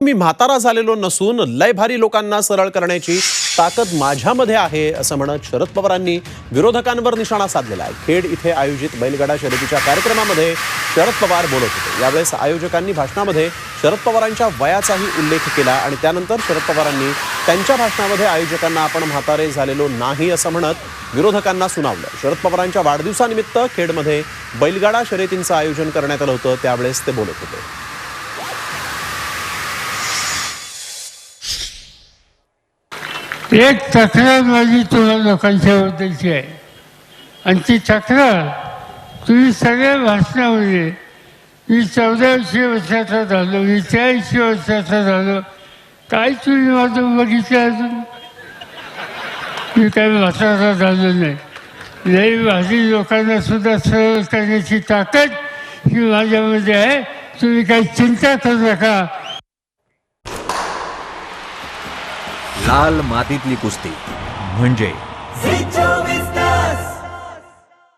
मी म्हातारा झालेलो नसून लय भारी लोकांना सरळ करण्याची ताकद माझ्यामध्ये आहे असं म्हणत शरद पवारांनी विरोधकांवर निशाणा साधलेला आहे। खेड इथे आयोजित बैलगाडा शर्यतीच्या कार्यक्रमामध्ये शरद पवार बोलत होते। यावेळेस आयोजकांनी भाषणामध्ये शरद पवारांच्या वयाचाही उल्लेख केला आणि त्यानंतर शरद पवारांनी त्यांच्या भाषणामध्ये आयोजकांना आपण म्हातारे झालेलो नाही असं म्हणत विरोधकांना सुनावलं। शरद पवारांच्या वाढदिवसानिमित्त खेडमध्ये बैलगाडा शर्यतींचं आयोजन करण्यात आलं होतं, त्यावेळेस ते बोलत होते। एक तक्रार माझी तुम्हाला लोकांच्या बद्दलची आहे आणि ती तक्रार तुम्ही सगळ्या भाषणामध्ये मी 1400 वर्षाचा झालो, मी 43 वर्षाचा झालो, काय तुम्ही माझं बघितलं अजून? मी काही म्हातारा झालो नाही। लई भाजी लोकांना सुद्धा सरळ करण्याची ताकद ही माझ्यामध्ये आहे, तुम्ही काही चिंता करू नका। लाल मातीतली कुस्ती म्हणजे